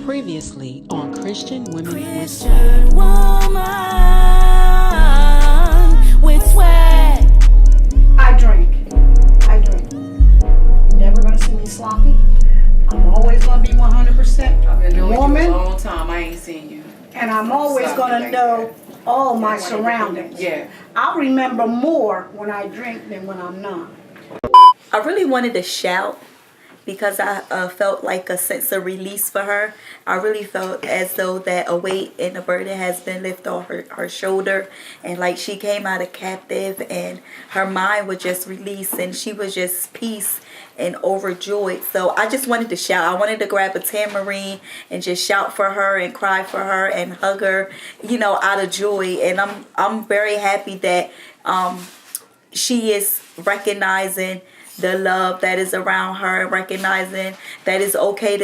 Previously on Christian Women with Christian Swagg. woman with swag. I drink. You're never gonna see me sloppy. I'm always gonna be 100% I've been knowing woman, you a long time. I ain't seen you. and I'm always gonna Like know that. all my surroundings. Yeah. I remember more when I drink than when I'm not. I really wanted to shout because I felt like a sense of release for her. I really felt as though that a weight and a burden has been lifted off her shoulder, and like she came out of captive and her mind was just released and she was just peace and overjoyed. So I just wanted to shout. I wanted to grab a tambourine and just shout for her and cry for her and hug her, out of joy. And I'm very happy that she is recognizing the love that is around her and recognizing that it's okay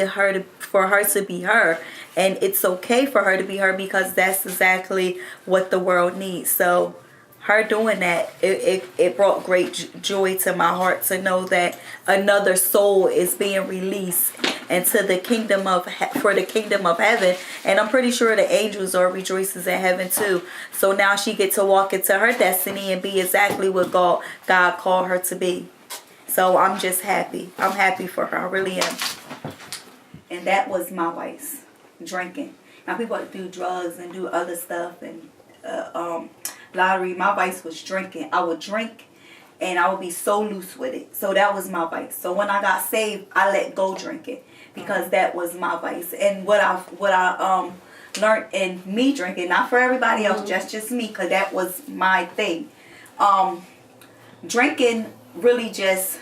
for her to be her, and it's okay for her to be her because that's exactly what the world needs. So her doing that, it brought great joy to my heart to know that another soul is being released into the kingdom for the kingdom of heaven. And I'm pretty sure the angels are rejoicing in heaven too. So now she gets to walk into her destiny and be exactly what God called her to be. So I'm just happy. I'm happy for her. I really am. And that was my vice, drinking. Now people do drugs and do other stuff and lottery. My vice was drinking. I would drink and I would be so loose with it. So that was my vice. So when I got saved, I let go drinking because that was my vice. And what I learned in me drinking, not for everybody else, just me, because that was my thing. Drinking really just,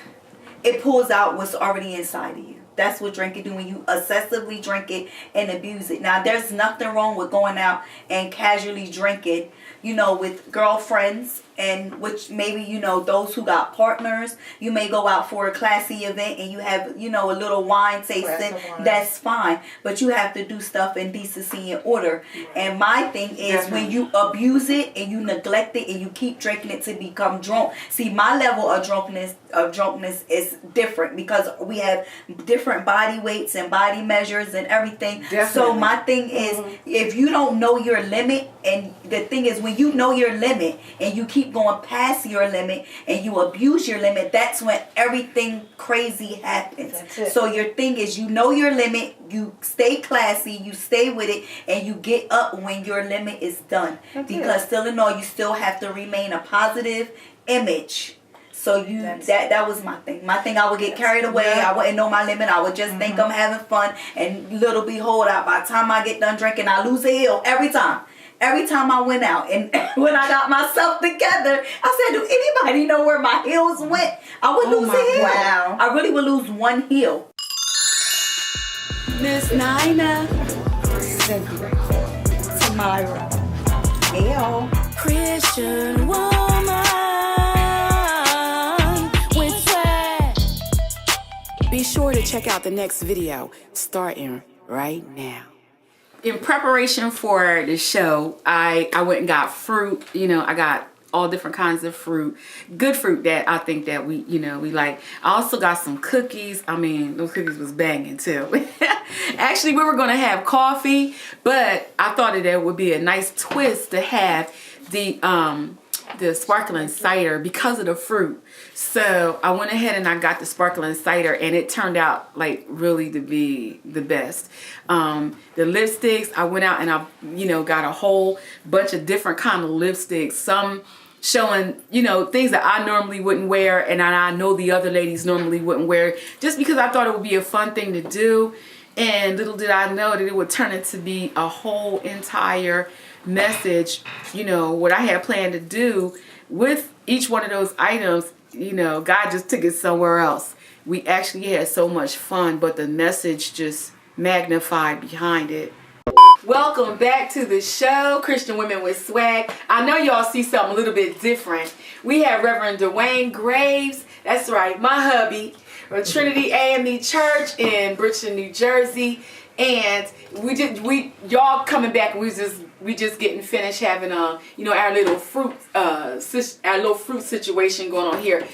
it pulls out what's already inside of you. That's what drinking do when you excessively drink it and abuse it. Now, there's nothing wrong with going out and casually drinking, with girlfriends, and which maybe, those who got partners, you may go out for a classy event and you have, a little wine tasting. That's fine. But you have to do stuff in decency and order. Right. And my thing is when you abuse it and you neglect it and you keep drinking it to become drunk. See, my level of drunkenness is different because we have different body weights and body measures and everything. Definitely. So my thing is, if you don't know your limit, and the thing is when you know your limit and you keep going past your limit and you abuse your limit, that's when everything crazy happens. So your thing is, you know your limit, you stay classy, you stay with it, and you get up when your limit is done. Because still in all, you still have to remain a positive image. So that was my thing. My thing, I would get carried away. I wouldn't know my limit. I would just think I'm having fun, and little behold, by the time I get done drinking, I lose a heel every time. Every time I went out, and when I got myself together, I said, do anybody know where my heels went? I would lose a heel. Wow. I really would lose one heel. Miss Nina. Tamara. Hey, Christian woman with swag. Be sure to check out the next video starting right now. In preparation for the show, I went and got fruit. I got all different kinds of fruit. Good fruit that I think that we like. I also got some cookies. I mean, those cookies was banging too. Actually, we were going to have coffee, but I thought that it would be a nice twist to have the sparkling cider because of the fruit. So I went ahead and I got the sparkling cider, and it turned out like really to be the best. The lipsticks, I went out and I got a whole bunch of different kind of lipsticks, some showing things that I normally wouldn't wear and I know the other ladies normally wouldn't wear, just because I thought it would be a fun thing to do. And little did I know that it would turn into be a whole entire message. What I had planned to do with each one of those items, God just took it somewhere else. We actually had so much fun, but the message just magnified behind it. Welcome back to the show, Christian Women with Swag. I know y'all see something a little bit different. We have Reverend Duane Graves. That's right, my hubby, from Trinity AME Church in Bridgeton, New Jersey. And y'all coming back, and we just getting finished having our little fruit situation going on here.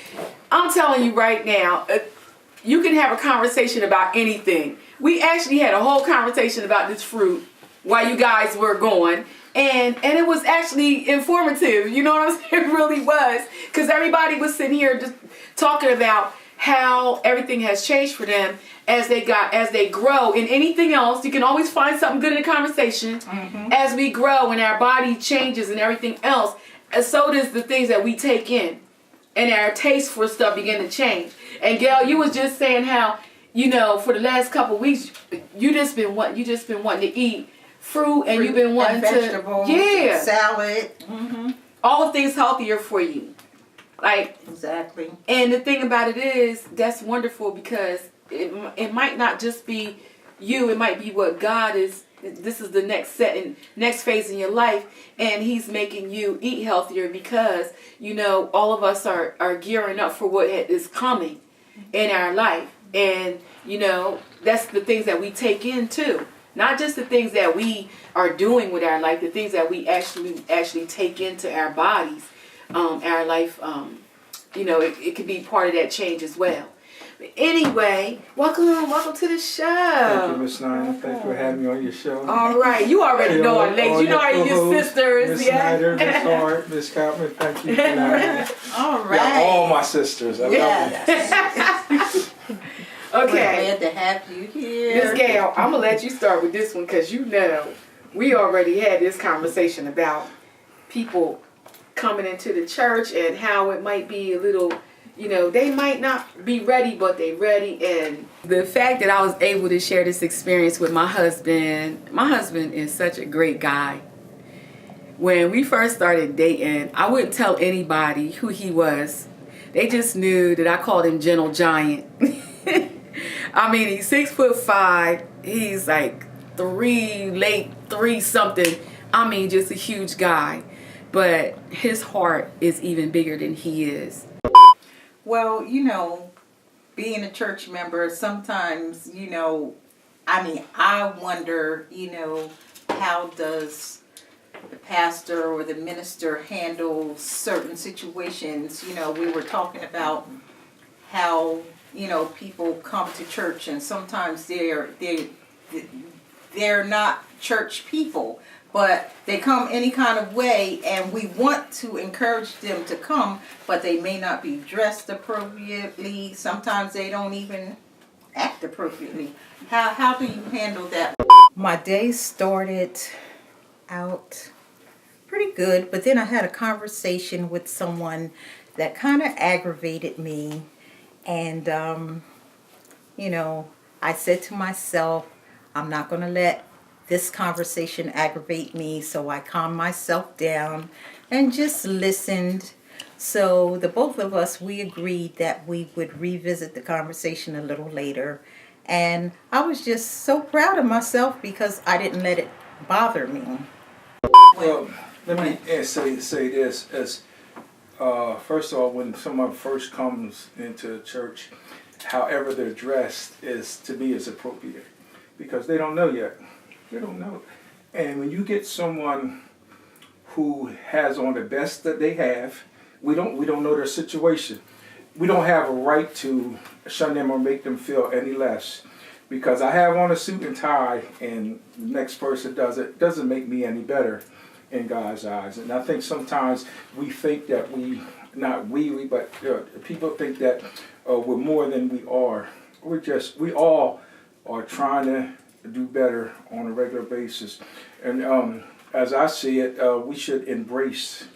I'm telling you right now, you can have a conversation about anything, we actually had a whole conversation about this fruit while you guys were gone. And it was actually informative, you know what I'm saying? It really was. Because everybody was sitting here just talking about how everything has changed for them as they grow. And anything else, you can always find something good in a conversation. As we grow and our body changes and everything else, and so does the things that we take in. And our taste for stuff begin to change. And Gail, you was just saying how, you know, for the last couple of weeks, you just been wanting to eat fruit, and you've been wanting vegetables, to salad, all the things healthier for you, like exactly. And the thing about it is, that's wonderful, because it might not just be you, it might be what God is. This is the next phase in your life, and He's making you eat healthier, because you know all of us are gearing up for what is coming in our life. And you know, that's the things that we take in too. Not just the things that we are doing with our life, the things that we actually take into our bodies, our life. You know, it could be part of that change as well. But anyway, welcome to the show. Thank you, Miss Snyder. Thanks for having me on your show. All right, you already know our ladies. You know our your sisters, Miss yeah. Snyder, Miss Hart, Miss Kaufman. Thank you for having me. All right. Yeah, all my sisters. I love them. We're Okay, glad to have you here. Miss Gail, I'm gonna let you start with this one, because you know we already had this conversation about people coming into the church and how it might be a little, you know, they might not be ready, but they ready. And the fact that I was able to share this experience with my husband is such a great guy. When we first started dating, I wouldn't tell anybody who he was. They just knew that I called him Gentle Giant. I mean, he's 6'5". He's like late three something. I mean, just a huge guy. But his heart is even bigger than he is. Well, you know, being a church member, sometimes, you know, I mean, I wonder, you know, how does the pastor or the minister handle certain situations? You know, we were talking about how, you know, people come to church and sometimes they're not church people, but they come any kind of way, and we want to encourage them to come, but they may not be dressed appropriately. Sometimes they don't even act appropriately. How do you handle that? My day started out pretty good, but then I had a conversation with someone that kind of aggravated me. And, you know, I said to myself, I'm not going to let this conversation aggravate me. So I calmed myself down and just listened. So the both of us, we agreed that we would revisit the conversation a little later. And I was just so proud of myself because I didn't let it bother me. Well, let me say this. As first of all, when someone first comes into church, however they're dressed is, to me, is appropriate, because they don't know yet. They don't know. And when you get someone who has on the best that they have, we don't know their situation. We don't have a right to shun them or make them feel any less. Because I have on a suit and tie and the next person doesn't make me any better in God's eyes. And I think sometimes we think that people think that we're more than we are. We all are trying to do better on a regular basis. And as I see it, we should embrace.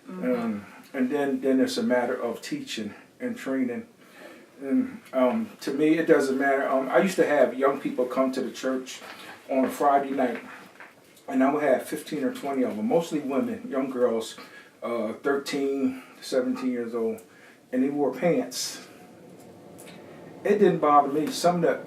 And then it's a matter of teaching and training. And to me, it doesn't matter. I used to have young people come to the church on a Friday night, and I would have 15 or 20 of them, mostly women, young girls, 13, 17 years old, and they wore pants. It didn't bother me. Some of the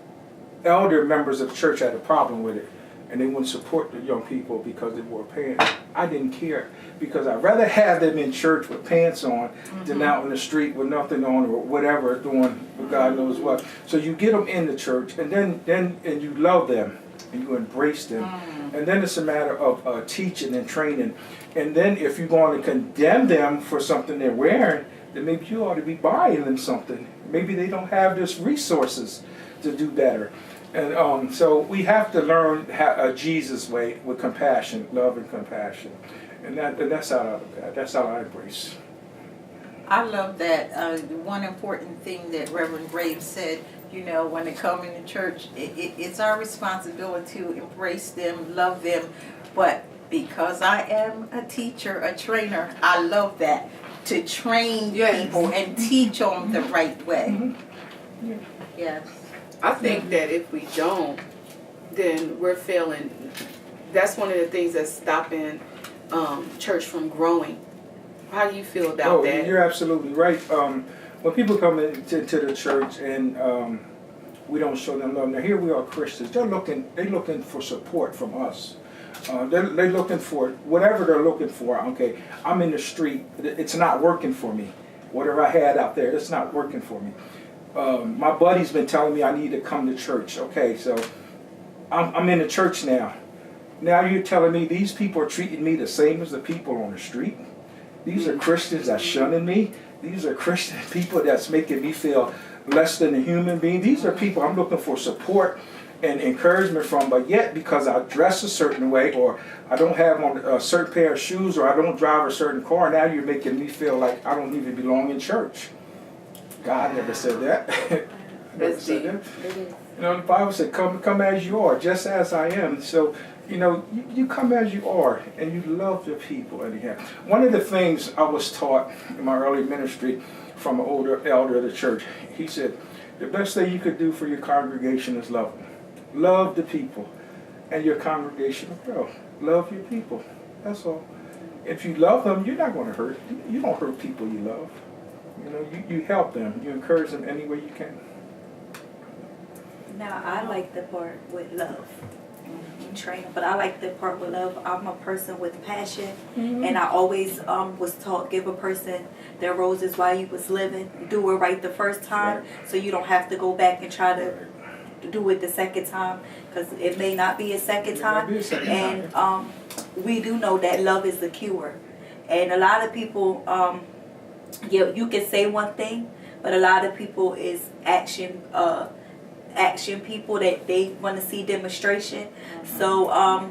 elder members of the church had a problem with it, and they wouldn't support the young people because they wore pants. I didn't care, because I'd rather have them in church with pants on than out in the street with nothing on or whatever, doing God knows what. So you get them in the church, and then you love them and you embrace them. And then it's a matter of teaching and training. And then if you're going to condemn them for something they're wearing, then maybe you ought to be buying them something. Maybe they don't have these resources to do better. And so we have to learn a Jesus way with compassion, love and compassion. And that's how I embrace. I love that. One important thing that Reverend Graves said, you know, when they come into church, it's our responsibility to embrace them, love them. But because I am a teacher, a trainer, I love that. To train people and teach them the right way. Yes. I think that if we don't, then we're failing. That's one of the things that's stopping church from growing. How do you feel about that? You're absolutely right. When people come into the church and we don't show them love, now here we are Christians. They're looking for support from us. They're looking for whatever they're looking for. Okay, I'm in the street. It's not working for me. Whatever I had out there, it's not working for me. My buddy's been telling me I need to come to church. Okay, so I'm in the church now. Now you're telling me these people are treating me the same as the people on the street? These are Christians that's shunning me. These are Christian people that's making me feel less than a human being. These are people I'm looking for support and encouragement from, but yet because I dress a certain way, or I don't have on a certain pair of shoes, or I don't drive a certain car, now you're making me feel like I don't even belong in church. God never said that. Never said that. You know, the Bible said, come as you are, just as I am. So, you know, you come as you are, and you love the people. Anyhow, one of the things I was taught in my early ministry from an older elder of the church, he said, the best thing you could do for your congregation is love them. Love the people, and your congregation will grow. Love your people. That's all. If you love them, you're not going to hurt. You don't hurt people you love. You know, you help them. You encourage them any way you can. Now, I like the part with love. Train, but I like the part with love. I'm a person with passion, and I always was taught, give a person their roses while you was living. Do it right the first time, so you don't have to go back and try to do it the second time, because it may not be a second time. And we do know that love is the cure. And a lot of people, you can say one thing, but a lot of people is action people, that they want to see demonstration. So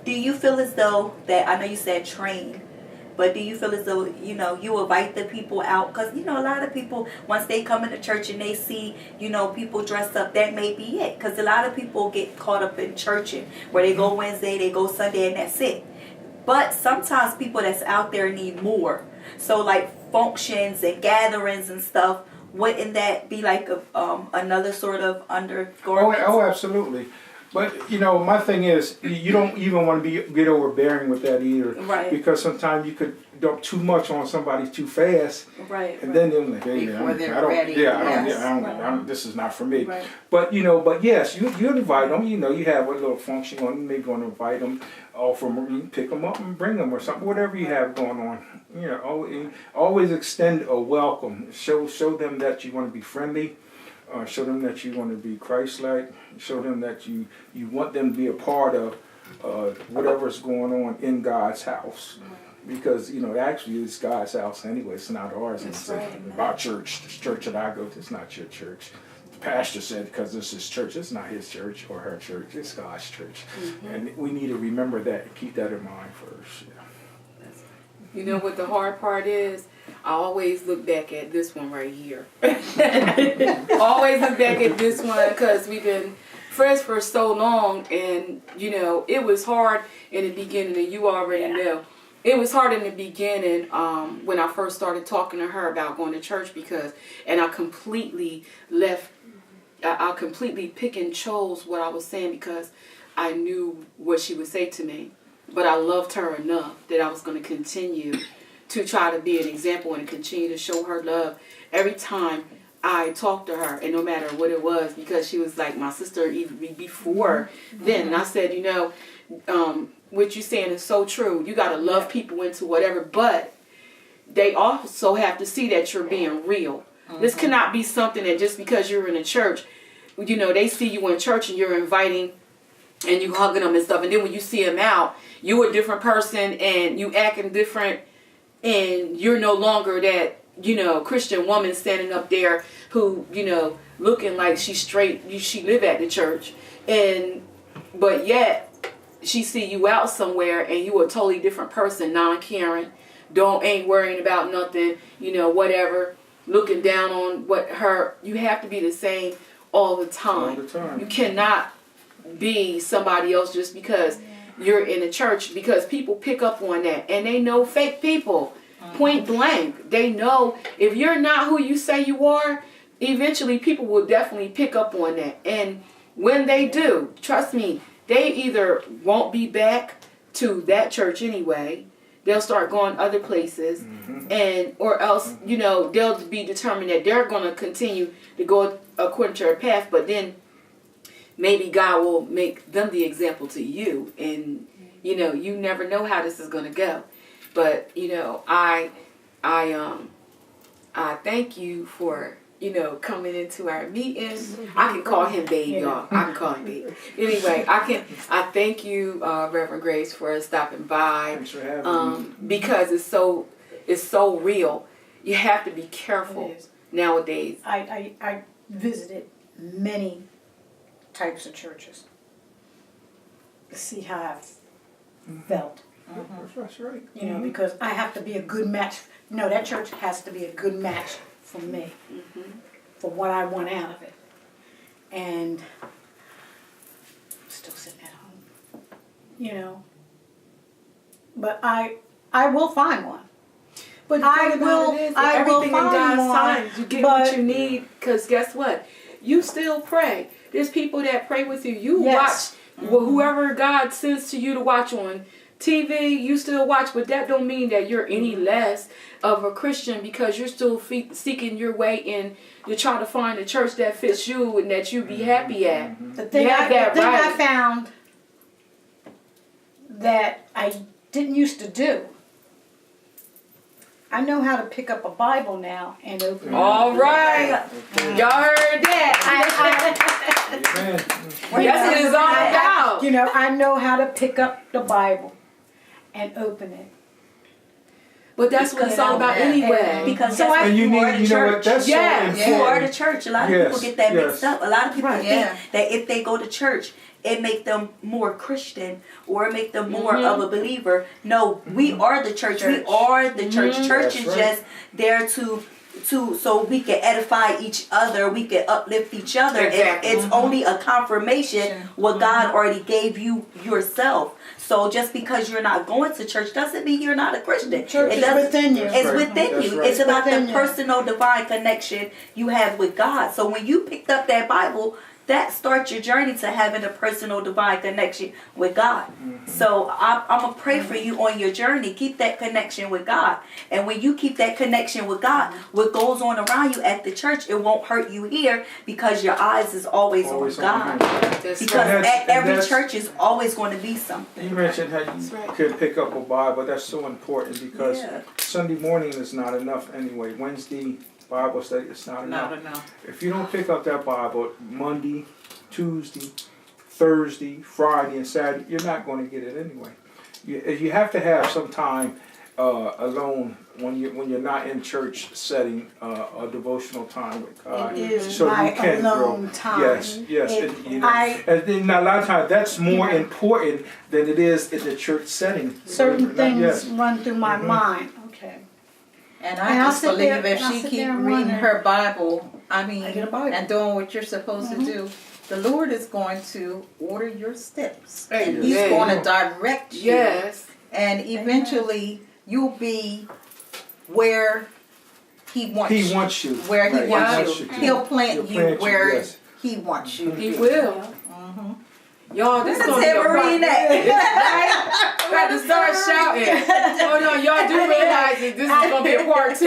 do you feel as though that, I know you said train, but do you feel as though, you know, you invite the people out? Because, you know, a lot of people, once they come into church and they see, you know, people dressed up, that may be it. Because a lot of people get caught up in churching, where they go Wednesday, they go Sunday, and that's it. But sometimes people that's out there need more. So like functions and gatherings and stuff, wouldn't that be like another sort of undergarment? Oh, absolutely. But, you know, my thing is, you don't even want to get overbearing with that either. Right. Because sometimes you could dump too much on somebody too fast. Right. And then they're like, hey, Before they're I don't, ready. I don't, this is not for me. Right. But, you know, yes, you invite them. You know, you have a little function on them. Maybe going to invite them, offer them, you pick them up and bring them or something, whatever you have going on. You know, always extend a welcome. Show them that you want to be friendly. Show them that you want to be Christ-like. Show them that you want them to be a part of whatever's going on in God's house. Because, you know, actually it's God's house anyway. It's not ours. It's our church. This church that I go to, it's not your church. The pastor said because this is church, it's not his church or her church. It's God's church. And we need to remember that and keep that in mind first. Yeah. You know what the hard part is? I always look back at this one right here. Always look back at this one, because we've been friends for so long, and, you know, it was hard in the beginning, and you already know. It was hard in the beginning when I first started talking to her about going to church, and I completely pick and chose what I was saying because I knew what she would say to me. But I loved her enough that I was going to continue to try to be an example and continue to show her love every time I talked to her, and no matter what it was, because she was like my sister even before then. And I said, you know, what you're saying is so true. You got to love people into whatever, but they also have to see that you're being real. This cannot be something that just because you're in a church, you know, they see you in church and you're inviting and you hugging them and stuff, and then when you see them out, you're a different person and you acting different, and you're no longer that, Christian woman standing up there who, looking like she's straight. She live at the church, but yet she see you out somewhere and you a totally different person, non-caring, ain't worrying about nothing, whatever, looking down on you have to be the same all the time. All the time. You cannot be somebody else just because you're in a church, because people pick up on that and they know fake people. Point blank. They know if you're not who you say you are, eventually people will definitely pick up on that. And when they do, trust me, they either won't be back to that church anyway. They'll start going other places, or else, they'll be determined that they're going to continue to go according to their path, but then maybe God will make them the example to you, and, you never know how this is going to go. But, I thank you for, coming into our meetings. I can call him Babe, y'all. I can call him Babe. Anyway, I thank you, Reverend Grace, for stopping by. Thanks for having me. Because it's so real. You have to be careful nowadays. I visited many types of churches to see how I felt. That's right. Because I have to be a good match. That church has to be a good match for me, for what I want out of it. And I'm still sitting at home, But I will find one. But I will everything in find God's one, time. You get what you need, because guess what? You still pray. There's people that pray with you. You Yes. watch whoever God sends to you to watch on TV, you still watch, but that don't mean that you're any less of a Christian, because you're still seeking your way in to try to find a church that fits you and that you be happy at. The thing I found that I didn't used to do, I know how to pick up a Bible now and open it. All right. Y'all heard that. Amen. That's what it's all about. I know how to pick up the Bible and open it. But that's what it's all about anyway. Because So that's I- what you are the church. That's so important. You are the church. A lot of people get that mixed up. A lot of people Right. think that if they go to church, it make them more Christian or it make them more of a believer. No, we are the church. We are the church. Church is just there to so we can edify each other, we can uplift each other. Exactly. It's only a confirmation what God already gave you yourself. So just because you're not going to church doesn't mean you're not a Christian. Church It is doesn't- within you. It's right. within That's you. right. It's about Within the you. personal divine connection you have with God. So when you picked up that Bible, that starts your journey to having a personal divine connection with God. So I'm going to pray for you on your journey. Keep that connection with God. And when you keep that connection with God, what goes on around you at the church, it won't hurt you here because your eyes is always on God. That's Because right. at every that's- church is always going to be something. You mentioned how you could pick up a Bible. That's so important because Yeah. Sunday morning is not enough anyway. Wednesday Bible study is not enough. Not enough. If you don't pick up that Bible Monday, Tuesday, Thursday, Friday, and Saturday, you're not going to get it anyway. You have to have some time alone when you're not in church setting, a devotional time with God. It is so my you can alone grow. time. Yes. It- And then a lot of times that's more important than it is in the church setting. Certain things Yes. run through my mind. Okay. And And I I'll just sit believe there- if and I'll she sit keep there and reading wonder. her Bible, I get a Bible. and doing what you're supposed to do, the Lord is going to order your steps. Amen. And He's going to direct you. Yes. And eventually you'll be where He wants you. He wants you. Where He Right. wants you. to. He'll plant He'll you plant you, where yes. He wants you. He will. Y'all, this is Listen gonna to be a Tambourine part. Got to start shouting. Oh no, y'all do realize that this is gonna be a part 2.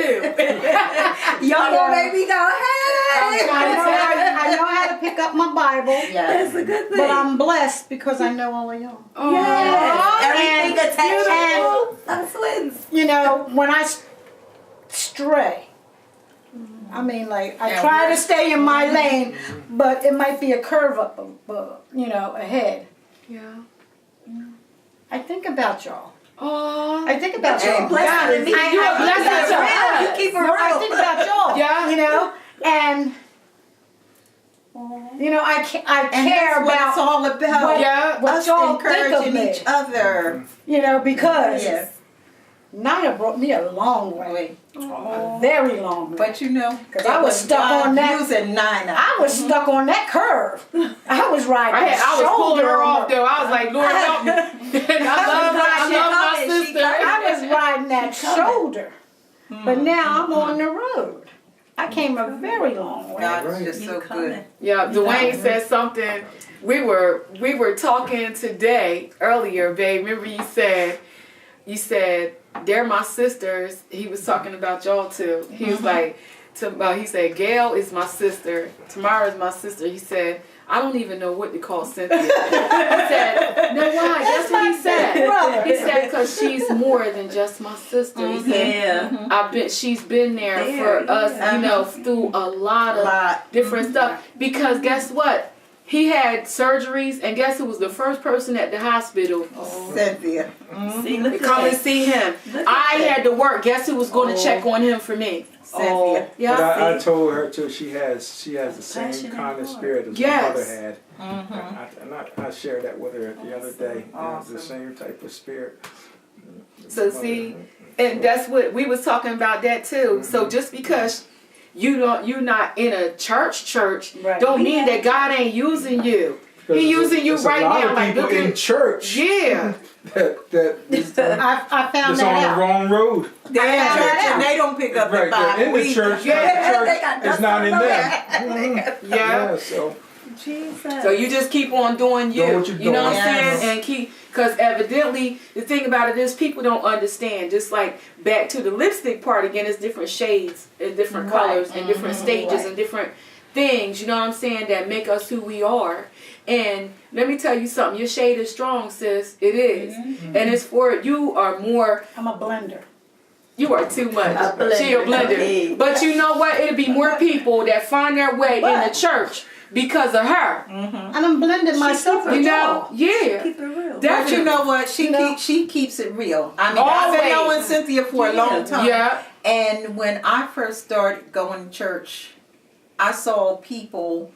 Y'all gonna make me go, I'm hey! trying to tell you. I know how to pick up my Bible, Yes. That's a good thing. but I'm blessed because I know all of y'all. Yes. Everything And- attached to us twins. When I stray, I mean, like, I And try we're- to stay in my lane, but it might be a curve up, ahead. Yeah. I think about y'all. Oh, I think about Hey, y'all. bless I her. think You a blessing about to y'all. us. You keep it No, I real. think about y'all. Yeah. You know, and you know, I And care that's what it's about all about. what, Yeah. what Us y'all think of encouraging me. each other. You know, because Yes. Nina brought me a long way, a very long way. But you know, 'Cause I was stuck on that. Using Nina. I was stuck on that curve. I was riding. I was pulling her off there. though. I was like, Lord help me. I love my sister. I was riding that shoulder. But now I'm on the road. I came a very long way. God is Right. just so good. Yeah, Duane said something. We were talking today earlier, babe. Remember you said they're my sisters. He was talking about y'all too. He was like, he said Gail is my sister. Tamara is my sister. He said I don't even know what to call Cynthia. He said, no, why? That's what he said. He said because she's more than just my sister. He said, Yeah. she's been there There, for us, you know, through a lot of different stuff. Because guess what? He had surgeries, and guess who was the first person at the hospital? Cynthia. See, look To at come and that. see him. Look at I that. had to work. Guess who was going to check on him for me? Cynthia. Yeah. But I told her too. She has the same Passion kind of and spirit as Yes. my mother had. I shared that with her the other day. Awesome. The same type of spirit. So see, and that's what we was talking about that too. So just because you're not in a church, Right. don't mean that God ain't using you. Because He using you there's a right lot now. of Like people look in at church yeah. I found that's that on the out. wrong road. They're in church and they don't pick up the Right, Bible. they're in the either. church. Yeah. but the They got church is dust not all in over them. Yeah. Yeah, so Jesus. So you just keep on doing you. Doing what you're You know what I'm doing. Yes. saying? And keep, because evidently the thing about it is people don't understand. Just like back to the lipstick part again, it's different shades and different colors and different stages and different things. You know what I'm saying? That make us who we are. And let me tell you something. Your shade is strong, sis. It is. And it's for you are more. I'm a blender. You are too much. A blender. She a blender. Hey. But you know what? It'll be more people that find their way in the church because of her. And I'm blending myself You with know? y'all. Yeah. Keep it real. But you know what? know? She keeps it real. I mean, I've been Always. knowing Cynthia for a long time. Yeah. And when I first started going to church, I saw people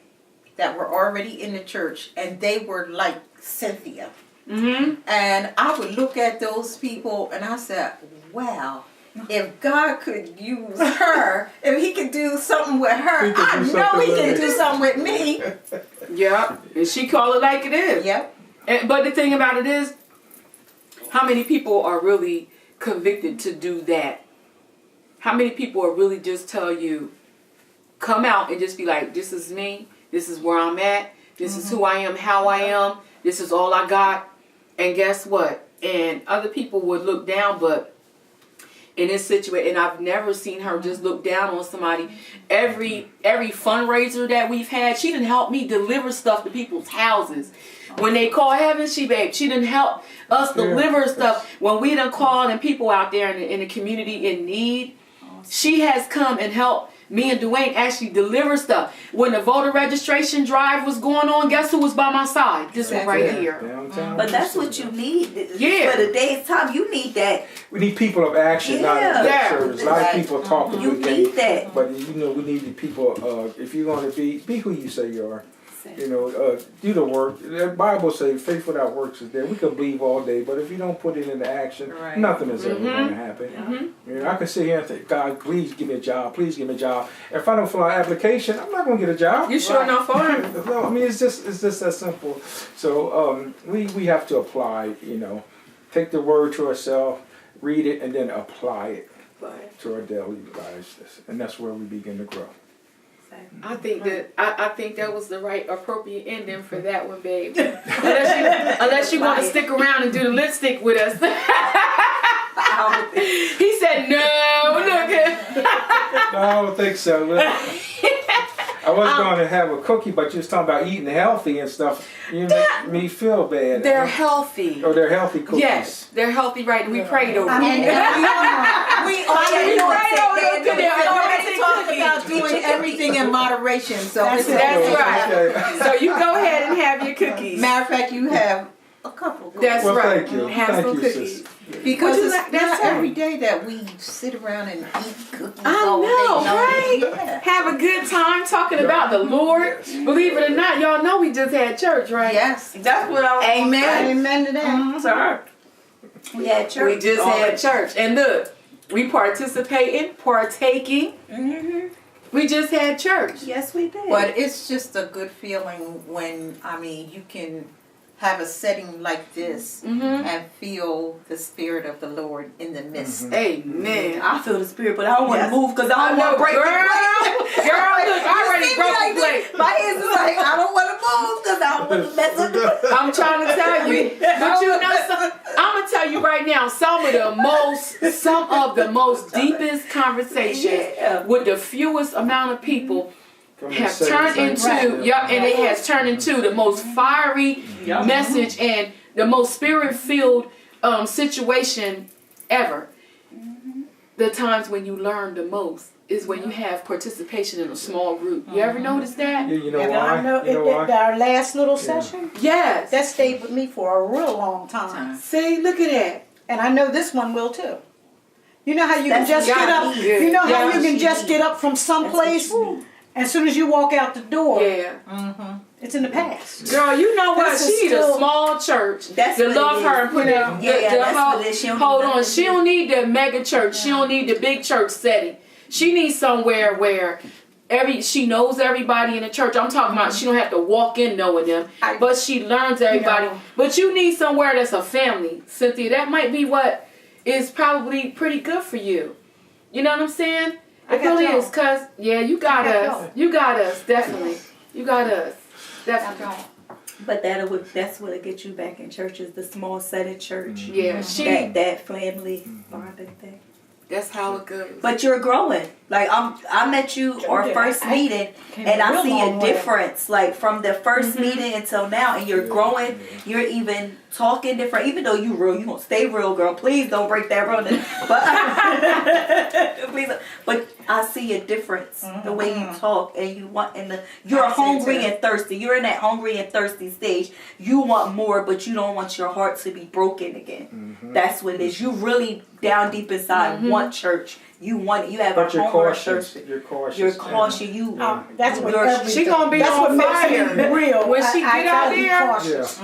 that were already in the church and they were like Cynthia. Mm-hmm. And I would look at those people and I said, wow, if God could use her, if he could do something with her, He could I do know something he with can it. do something with me. Yeah. And she call it like it is. Yep. But the thing about it is, how many people are really convicted to do that? How many people are really just tell you, come out and just be like, this is me, this is where I'm at, this is who I am, how I am, this is all I got. And guess what? And other people would look down, but in this situation, and I've never seen her just look down on somebody. Every fundraiser that we've had, she didn't help me deliver stuff to people's houses. When they call heaven, she didn't help us deliver stuff. When we done called and people out there in the community in need, she has come and helped me and Duane actually deliver stuff. When the voter registration drive was going on, guess who was by my side? This one right here. Downtown. But that's what you need. Yeah. For the day's time, you need that. We need people of action, not Yeah. lip Yeah. service. A lot of people talk a You good need game, that. but you know we need the people. If you're going to be who you say you are. You know, do the work. The Bible says faith without works is dead. We can believe all day, but if you don't put it into action, nothing is ever going to happen. You know, I can sit here and say, God, please give me a job. Please give me a job. If I don't fill out an application, I'm not going to get a job. You sure enough are. No, I mean it's just that simple. So we have to apply. You know, take the word to ourselves, read it, and then apply it to our daily lives, and that's where we begin to grow. I think that was the right appropriate ending for that one, babe. Unless you want to stick around and do the lipstick with us. He said no. Look at. No, I don't think so. Look, I was going to have a cookie, but you was talking about eating healthy and stuff. You make me feel bad. They're healthy. Oh, they're healthy cookies. Yes, they're healthy, right? And we prayed over them. And we already talk cookies. about doing everything in moderation. So That's it's it. That's okay. right. So you go ahead and have your cookies. Matter of fact, you have a couple. That's Well, right. thank you. Have Thank some you, cookies. sis. Because Would you it's like that, not sir? every day that we sit around and eat cookies I all know, day long. right? Yeah. Have a good time talking about the Lord. Believe it or not, y'all know we just had church, right? Yes. That's what I was. Amen. Amen to that. Sir. We had church. We just had church. And look, we partaking. We just had church. Yes, we did. But it's just a good feeling when, you can have a setting like this and feel the Spirit of the Lord in the midst. Amen. I feel the Spirit, but I don't want to move because I don't want to break girl, the plate. girl, look, I already broke the plate. My hands is like, I don't want to move because I don't want to mess up the plate. I'm trying to tell you, but you know, I'm gonna tell you right now, some of the most deepest conversations with the fewest amount of people have turned into, and it has turned into the most fiery message and the most spirit-filled situation ever. The times when you learn the most is when you have participation in a small group. You ever notice that? Yeah, you know And why? I know You know why? our last little session, Yes. that stayed with me for a real long time. See, look at that. And I know this one will too. You know how you can That's just gotta get up, be good. you know how Yeah. you can just get up from someplace, as soon as you walk out the door, Yeah. it's in the past. Girl, you know what? This She is need a still- small church That's to what it love is. her and put Yeah. in. Yeah, that's what it is. She don't Hold need on. nothing She to don't need the mega church. She don't need the big church setting. She needs somewhere where she knows everybody in the church. I'm talking about she don't have to walk in knowing them, but she learns everybody. You know. But you need somewhere that's a family, Cynthia. That might be what is probably pretty good for you. You know what I'm saying? I It got really y'all. is, cause you got I got us. y'all. You got us, definitely. You got us, definitely. But that's what'll get you back in church is the small setted church. Yeah, That family bonding thing. That's how it goes. But you're growing. Like I met you our did. first I meeting, came and a I real see long a way. difference. Like from the 1st meeting until now, and you're growing. You're even talking different. Even though you real, you gonna stay real, girl. Please don't break that rule. But please, but I see a difference the way you talk, and you want, you're hungry and thirsty. You're in that hungry and thirsty stage. You want more, but you don't want your heart to be broken again. That's what it is. You really down deep inside want church. You want it. You have But a you're hunger and cautious. thirst. You're cautious. You're cautious. You. That's what You're- everything. She gonna be That's on what makes fire. it real. When she I get out gotta be there. cautious.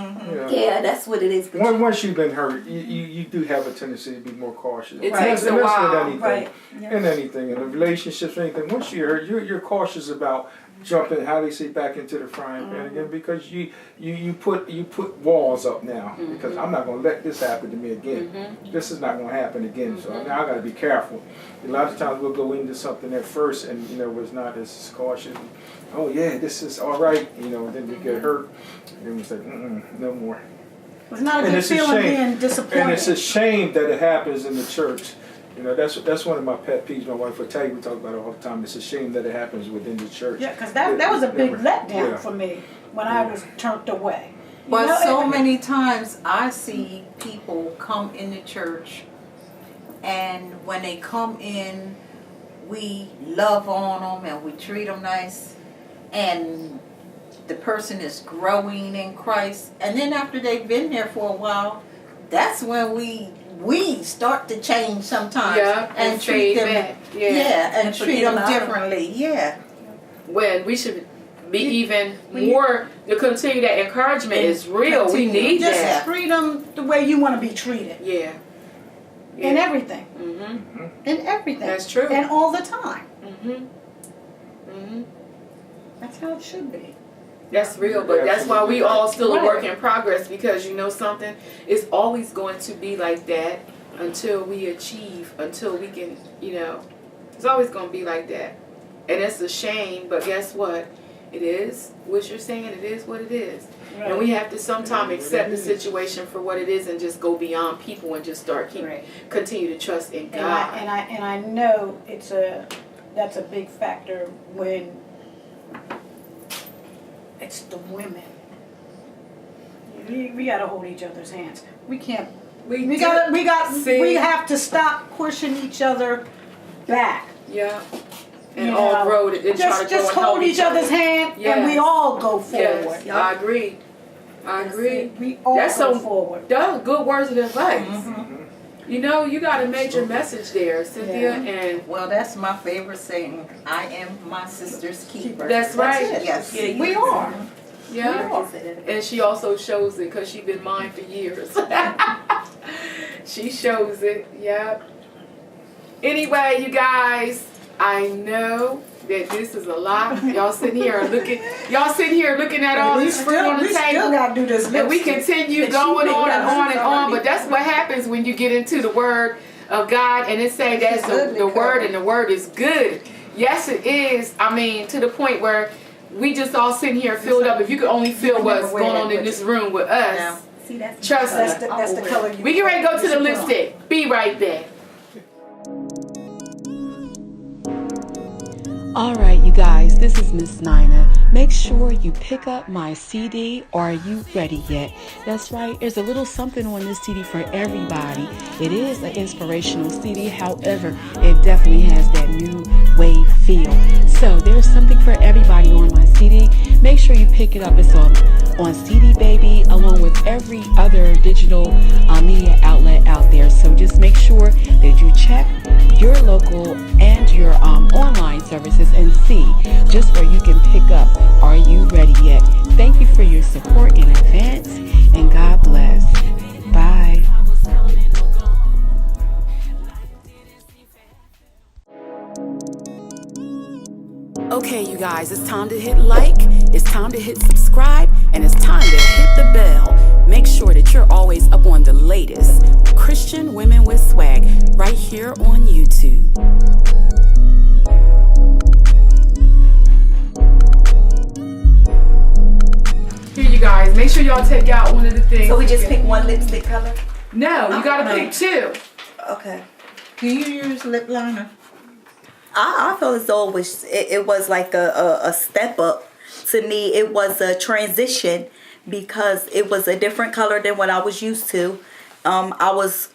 Yeah, that's what it is. Once you've been hurt, you do have a tendency to be more cautious. It And takes that's a while. with anything. Right. In anything, in a relationships or anything. Once you're hurt, you're cautious about jumping, how they say, back into the frying pan again, because you put walls up now, because I'm not gonna let this happen to me again. This is not gonna happen again. So now I gotta be careful. A lot of times we'll go into something at first and was not as cautious. Oh yeah, this is all right, then we get hurt, and then we say, no more. It's not a And good it's a feeling shame. being disappointed. And it's a shame that it happens in the church. That's one of my pet peeves. My wife will tell you, we talk about it all the time. It's a shame that it happens within the church. Yeah, because that was a big letdown Yeah. for me when I was turned away. But so many times I see people come into church, and when they come in, we love on them and we treat them nice, and the person is growing in Christ. And then after they've been there for a while, that's when we start to change sometimes and treat fade them back. and And treat forget them about 'em. differently. Yeah. When we should be even more to continue that encouragement is real. We need Just that. treat them the way you want to be treated. Yeah. In everything. Mm-hmm. In everything. That's true. And all the time. Mm-hmm. Mm-hmm. That's how it should be. That's real, but that's why we all still a work in progress, because you know something, it's always going to be like that until we achieve, until we can, it's always going to be like that. And it's a shame, but guess what? It is what you're saying, it is what it is. Right. And we have to sometimes accept the situation for what it is and just go beyond people and just start continue to trust in God. And I know that's a big factor when it's the women. We gotta hold each other's hands. We can't. We have to stop pushing each other back. Yeah. And all grow it and try to just grow and hold each other's hand and we all go forward. Yes, I agree. I agree. We all That's go some forward. Those good words of advice. You know, you got a major message there, Cynthia, and Well, that's my favorite saying. I am my sister's keeper. that's right. it. Yes. Yeah, We are. Yeah. And she also shows it because she's been mine for years. She shows it, yeah. Anyway, you guys, I know that this is a lot. Y'all sitting here looking at all this fruit on the We still table. gotta do this And we lipstick. continue going on and on and on, but that's what happens when you get into the word of God, and it say that's the word, and the word is good. Yes, it is. I mean, to the point where we just all sitting here filled up. If you could only feel what's going on in this room with us, See, that's trust us. That's the color you We get ready to go to the you should put on. lipstick. Be right back. Alright, you guys, this is Miss Nina. Make sure you pick up my CD. Are you ready yet? That's right, there's a little something on this CD for everybody. It is an inspirational CD, however, it definitely has that new wave feel. So there's something for everybody on my CD. Make sure you pick it up. It's on CD Baby, along with every other digital media outlet out there. So just make sure that you check your local and your online services and see just where you can pick up. Are you ready yet? Thank you for your support in advance, and God bless. Bye. Okay, you guys, it's time to hit like, it's time to hit subscribe, and it's time to hit the bell. Make sure that you're always up on the latest Christian Women with Swag right here on YouTube. Here, you guys, make sure y'all take out one of the things. So we just pick one lipstick color? No, you gotta pick two. Okay. Do you use lip liner? I feel as though it was like a step up. To me, it was a transition because it was a different color than what I was used to. I was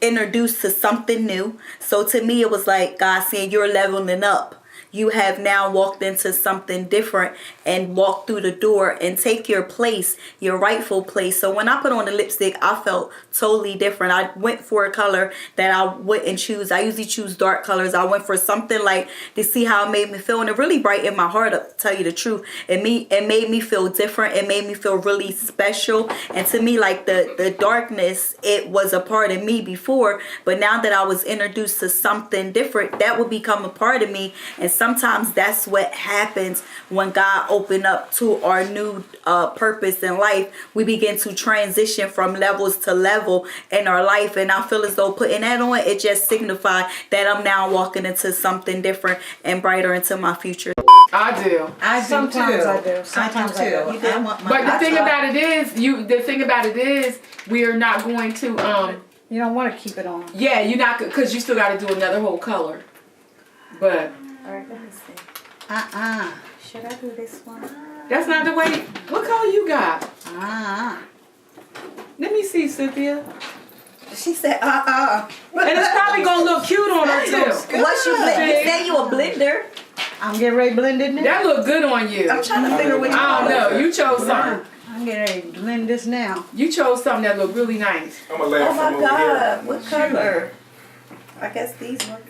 introduced to something new. So to me, it was like God saying, you're leveling up. You have now walked into something different and walked through the door and take your place, your rightful place. So when I put on the lipstick, I felt totally different. I went for a color that I wouldn't choose. I usually choose dark colors. I went for something like to see how it made me feel. And it really brightened my heart up, to tell you the truth. It made me feel different. It made me feel really special. And to me, like the darkness, it was a part of me before. But now that I was introduced to something different, that would become a part of me. And sometimes that's what happens when God opened up to our new purpose in life. We begin to transition from levels to level in our life. And I feel as though putting that on, it just signified that I'm now walking into something different and brighter into my future. I do. Sometimes too. I do. Sometimes I do. You do? I want my But the thing eyes about it is, we are not going to, You don't want to keep it on. yeah, you're not, because you still got to do another whole color. But All right, let me see. Uh-uh. Should I do this one? that's not the way. What color you got? Uh-uh. Let me see, Cynthia. She said, And it's probably going to look cute on her, too. What you blend? You say you a blender? I'm getting ready to blend it now. That look good on you. I'm trying to figure which one. I don't know. You chose something. I'm getting ready to blend this now. You chose something that looked really nice. I'm gonna laugh Oh my from over here. God, what color? I guess these ones.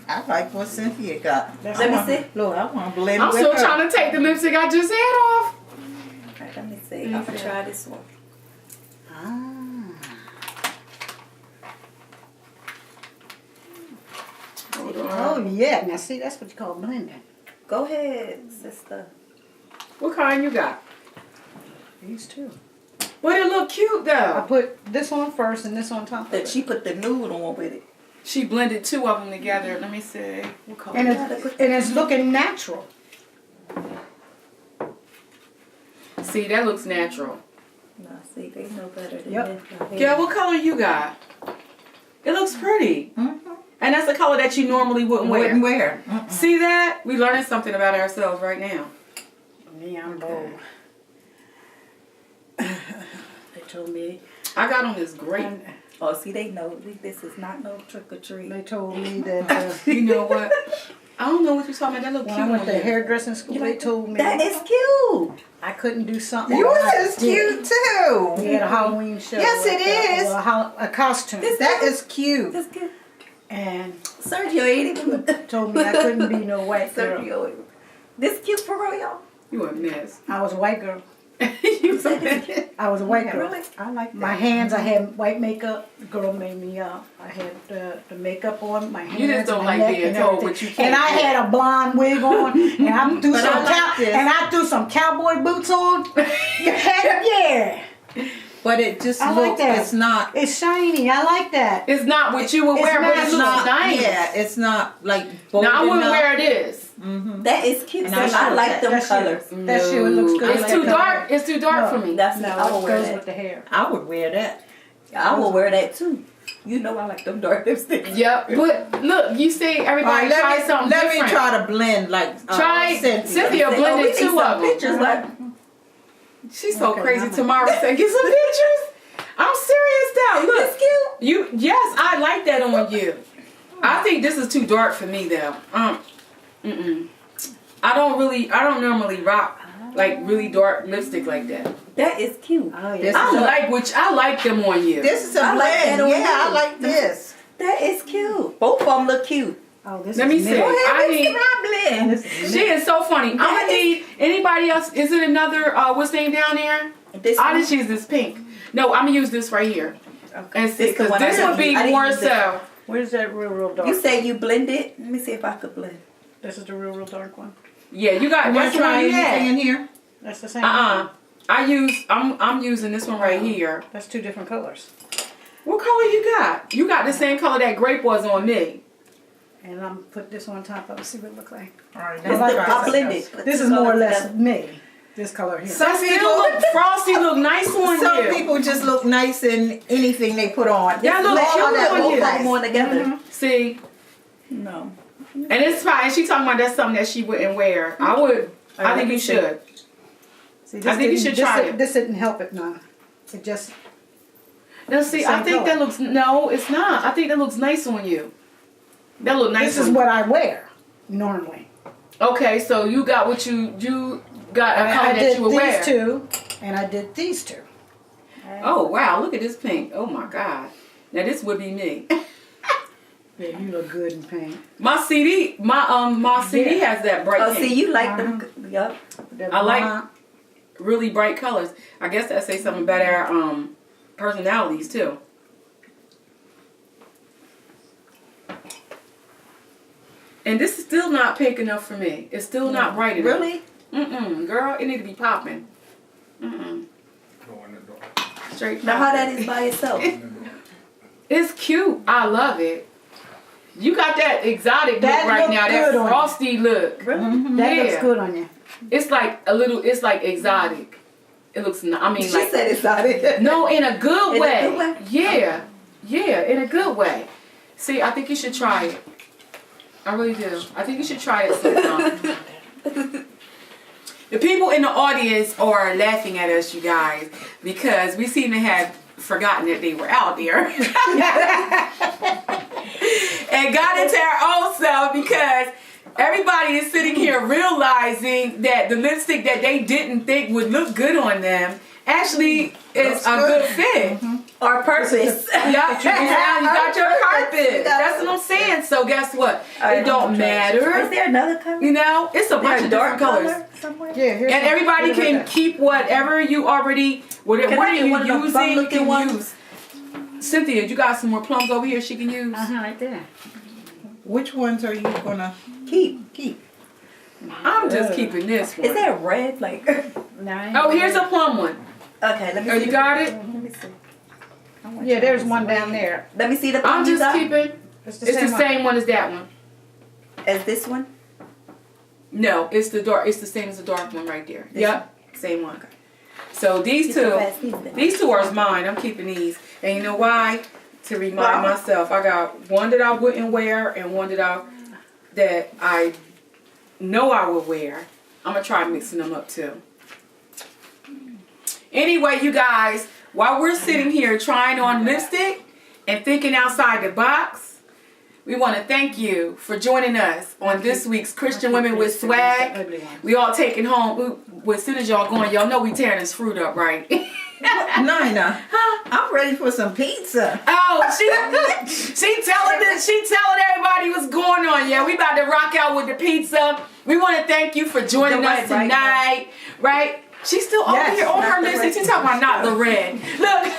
I like what Cynthia got. Let me see. Look, I want to blend I'm with still her. trying to take the lipstick I just had off. All right, let me see. I'm gonna try this one. Oh yeah. Now see, that's what you call blending. Go ahead, sister. What kind you got? These two. Well, it look cute I though. put this on first and this on top of That it. she put the nude on with it. She blended two of them together. Let me see. What color? And it's looking natural. See, that looks natural. No, see, they know better than Yep. this. Yeah, what color you got? It looks pretty. Mhm. And that's the color that you normally wouldn't wear. Wouldn't wear. Mm-mm. See that? We learning something about ourselves right now. Me, I'm bold. They told me. I got on this great. Oh, see, they know this is not no trick or treat. They told me that You know what? I don't know what you're talking about. That look when cute I went on to you. hairdressing school, they told me That is cute. I couldn't do something. Yours I is did. cute too. We had a Halloween show. Yes, it is. A costume. That is cute. That's good. And Sergio ain't even. told me I couldn't be no white girl. Sergio. This cute for real, y'all. You a mess. I was a white girl. You a mess. I was a white girl. Really? I like that. My hands, I had white makeup. The girl made me up. I had the makeup on, my hands, You just don't my like neck being and told everything. what you can't And I do. had a blonde wig on, and I threw But some I like this. and I threw some cowboy boots on. Heck yeah! But it just I like looks, that. it's not. It's shiny. I like that. It's not what you would It's wear, but not- it It's looks not, nice. yeah, it's not like bold Now I wouldn't enough. wear this. That is cute. And I I like them That colors. That shit looks good. It's like too that. dark. It's too dark for me. That's No, I will it wear goes that. with the hair. I would wear that. I will wear that too. You know I like them dark lipsticks. Yep. But look, you see, everybody try something let different. me try to blend like Try Cynthia we blended need two some of them. pictures. Like, She's so Okay, crazy. I'm a- Tomorrow said, get some pictures. I'm serious though. Look, it's cute. yes, I like that on you. I think this is too dark for me though. I don't normally rock like really dark lipstick like that. That is cute. Oh This yeah. I like them on you. This is a I blend. like that on Yeah, you. I like this. That is cute. Both of them look cute. Oh, this Let is me see. mint. I need. my blend. This is She mint. is so funny. I'm That gonna need anybody else. Is it another what's name down there? This I one? just use this pink. No, I'm gonna use this right here. And see, This the because one I this didn't would be use. I didn't more use this so. Where's that real dark? You say you blend it? Let me see if I could blend. This is the real dark one. Yeah, you got. Want That's to the try one you anything had. in here? That's the same. I'm using this one right here. That's two different colors. What color you got? You got the same color that grape was on me. And I'm put this on top of it. See what it look like. All right, I like try this. I blend it. This is more or less me. This color here. Some That still people, look frosty, look nice on some you. people just look nice in anything they put on. That look All cute that on look you. Put them nice. on together. See, No. and it's fine. And she talking about that's something that she wouldn't wear. I would. I think you should. See, I think you should try it. This didn't help it now. It just Now see, I Same think color. that looks. No, it's not. I think that looks nice on you. That look nice. this is on what I wear normally. you. Okay, so you got what you got a color I that did you would these wear. two, and I did these two. Oh wow! Look at this pink. Oh my god! Now this would be me. Yeah, you look good in pink. My CD, my CD has that bright Oh, pink. see, you like them. Yup. That I like blonde- really bright colors. I guess that says something about our personalities too. And this is still not pink enough for me. It's still not bright enough. Really? Girl, it need to be popping. Straight Now, how popping. that is by itself? It's cute. I love it. You got that exotic That look right look now. That good on you. frosty look. That Yeah. looks good on you. It's like a little. It's like exotic. It looks. I mean, She like said it's not it. no, in a good In a way. good way? Yeah, yeah, in a good way. See, I think you should try it. I really do. I think you should try it sometime. The people in the audience are laughing at us, you guys, because we seem to have forgotten that they were out there. And got into our own self because everybody is sitting here realizing that the lipstick that they didn't think would look good on them actually is Looks a good. good fit. Our purpose. Yeah, you got your carpet. That's what I'm saying. So guess what? It don't Is matter. there another color? You know, it's a bunch of different colors. somewhere? Yeah, here's And some- everybody here's can that. keep whatever you already, whatever Can what I are get you one of the using, plum-looking can ones? use. Cynthia, you got some more plums over here she can use? Right there. Which ones are you gonna Keep. I'm just keeping this one. Is there red? Like. Oh, here's a plum one. Okay, let me Oh, see. you got it? Let me see. I want Yeah, y'all there's to one see. down there. Let me see the I'm plum you just got. keeping. It's It's the same one as that one. As this one? No, it's the dark. It's the same as the dark one right there. This Yep, same one. So these You can two, pass these down. these two are mine. I'm keeping these, and you know why? To remind Why? myself, I got one that I wouldn't wear and one that I know I would wear. I'm gonna try mixing them up too. Anyway, you guys, while we're sitting here trying on lipstick and thinking outside the box, we want to thank you for joining us on this week's Christian Women with Swag. We all taking home. As soon as y'all going, y'all know we tearing this fruit up, right? Nina, I'm ready for some pizza. Oh, she telling everybody what's going on. Yeah, we about to rock out with the pizza. We want to thank you for joining us tonight. Right? She's still over here on her list. She's talking about not the red. Look,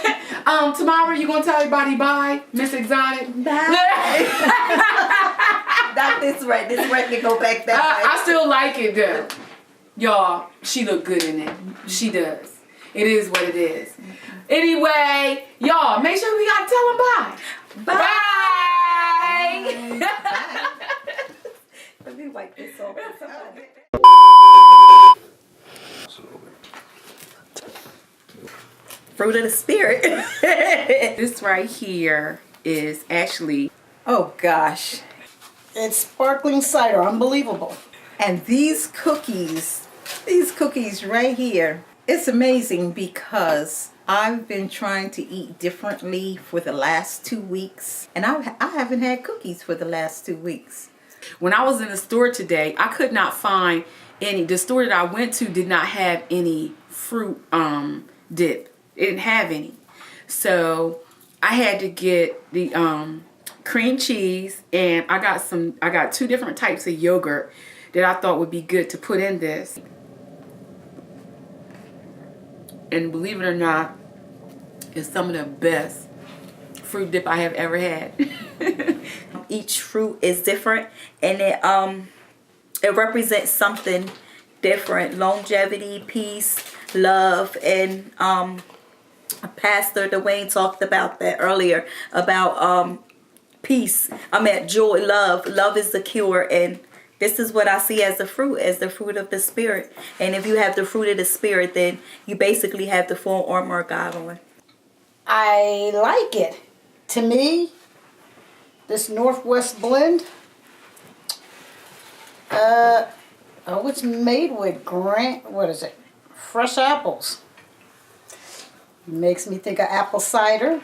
tomorrow you gonna tell everybody bye, Miss Exotic? Bye. Not this red. This red can go back that way. I still like it though. Y'all, she look good in it. She does. It is what it is. Anyway, y'all, make sure we gotta tell them bye. Bye. Let me wipe this off. Fruit of the Spirit. This right here is actually, Oh gosh. It's sparkling cider, unbelievable. And these cookies right here, it's amazing because I've been trying to eat differently for the last 2 weeks. And I haven't had cookies for the last 2 weeks. when I was in the store today, I could not find any. The store that I went to did not have any fruit dip. It didn't have any. So I had to get the cream cheese, and I got 2 different types of yogurt that I thought would be good to put in this. And believe it or not, it's some of the best fruit dip I have ever had. Each fruit is different, and it represents something different: longevity, peace, love, and Pastor Duane talked about that earlier about peace. Joy, love. Love is the cure, and this is what I see as the fruit of the Spirit. And if you have the fruit of the Spirit, then you basically have the full armor of God on. I like it. To me, this Northwest blend, it's made with fresh apples. Makes me think of apple cider.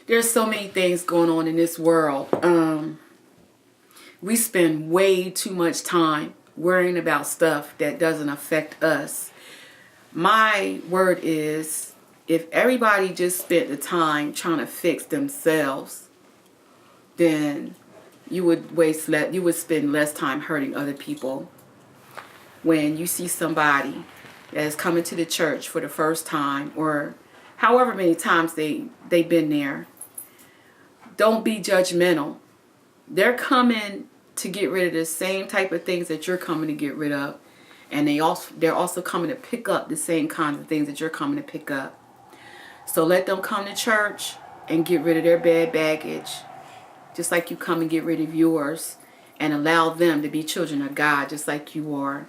There's so many things going on in this world. We spend way too much time worrying about stuff that doesn't affect us. My word is, if everybody just spent the time trying to fix themselves, then you would spend less time hurting other people. When you see somebody that is coming to the church for the first time, or however many times they've been there, don't be judgmental. They're coming to get rid of the same type of things that you're coming to get rid of. And they're also coming to pick up the same kinds of things that you're coming to pick up. So let them come to church and get rid of their bad baggage, just like you come and get rid of yours, and allow them to be children of God just like you are.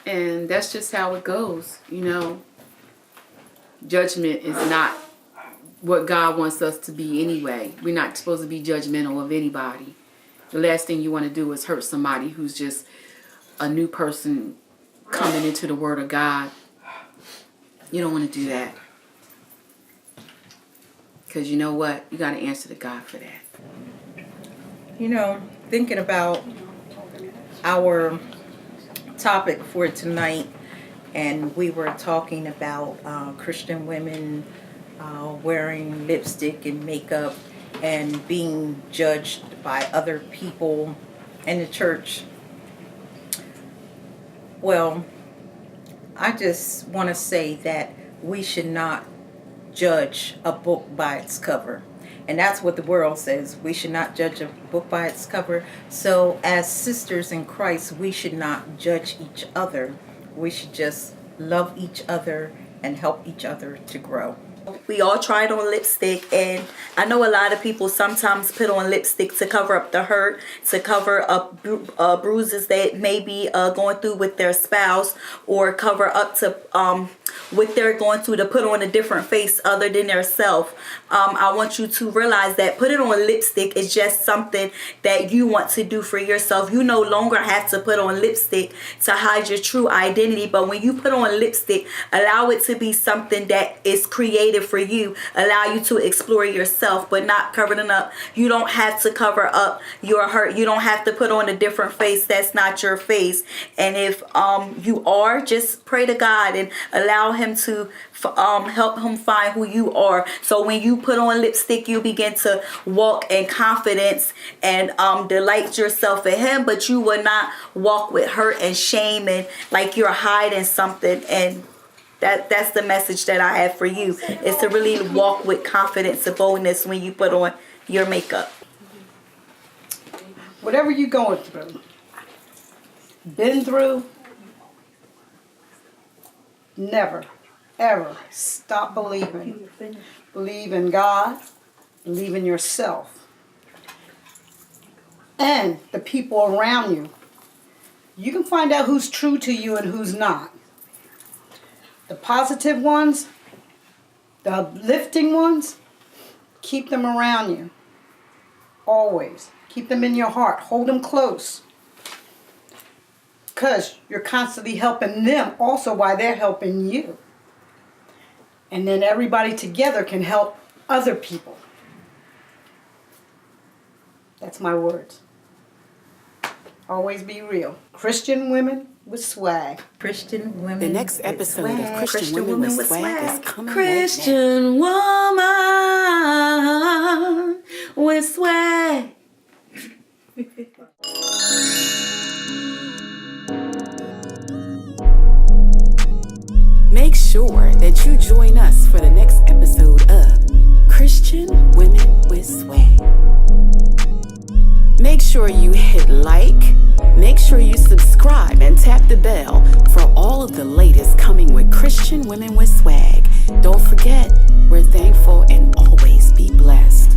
And that's just how it goes, you know. Judgment is not what God wants us to be anyway. We're not supposed to be judgmental of anybody. The last thing you want to do is hurt somebody who's just a new person coming into the Word of God. You don't want to do that. Because you know what? You got to answer to God for that. You know, thinking about our topic for tonight, and we were talking about Christian women wearing lipstick and makeup and being judged by other people in the church. Well, I just want to say that we should not judge a book by its cover. And that's what the world says. We should not judge a book by its cover. So as sisters in Christ, we should not judge each other. We should just love each other and help each other to grow. We all tried on lipstick, and I know a lot of people sometimes put on lipstick to cover up the hurt, to cover up bruises that may be going through with their spouse, or cover up to what they're going through, to put on a different face other than their self. I want you to realize that putting on lipstick is just something that you want to do for yourself. You no longer have to put on lipstick to hide your true identity, but when you put on lipstick, allow it to be something that is created created for you, allow you to explore yourself, but not covering up. You don't have to cover up your hurt. You don't have to put on a different face that's not your face. And if you are, just pray to God and allow him to help him find who you are. So when you put on lipstick, you begin to walk in confidence and delight yourself in him, but you will not walk with hurt and shame and like you're hiding something. And that's the message that I have for you, is to really walk with confidence and boldness when you put on your makeup. Whatever you're going through, been through, never, ever stop believing. Believe in God, believe in yourself, and the people around you. You can find out who's true to you and who's not. The positive ones, the uplifting ones, keep them around you. Always. Keep them in your heart. Hold them close. Because you're constantly helping them also while they're helping you. And then everybody together can help other people. That's my words. Always be real. Christian women with swag. Christian women. The next episode of Christian Women with Swag is coming Christian woman with swag. Make sure that you join us for the next episode of Christian Women with Swag. Make sure you hit like, make sure you subscribe and tap the bell for all of the latest coming with Christian Women with Swag. Don't forget, we're thankful and always be blessed.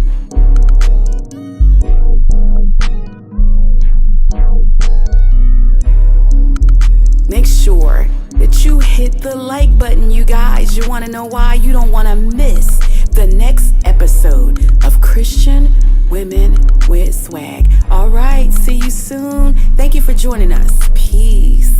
Make sure that you hit the like button, you guys. You want to know why? You don't want to miss the next episode of Christian Women with Swag. All right, see you soon. Thank you for joining us. Peace.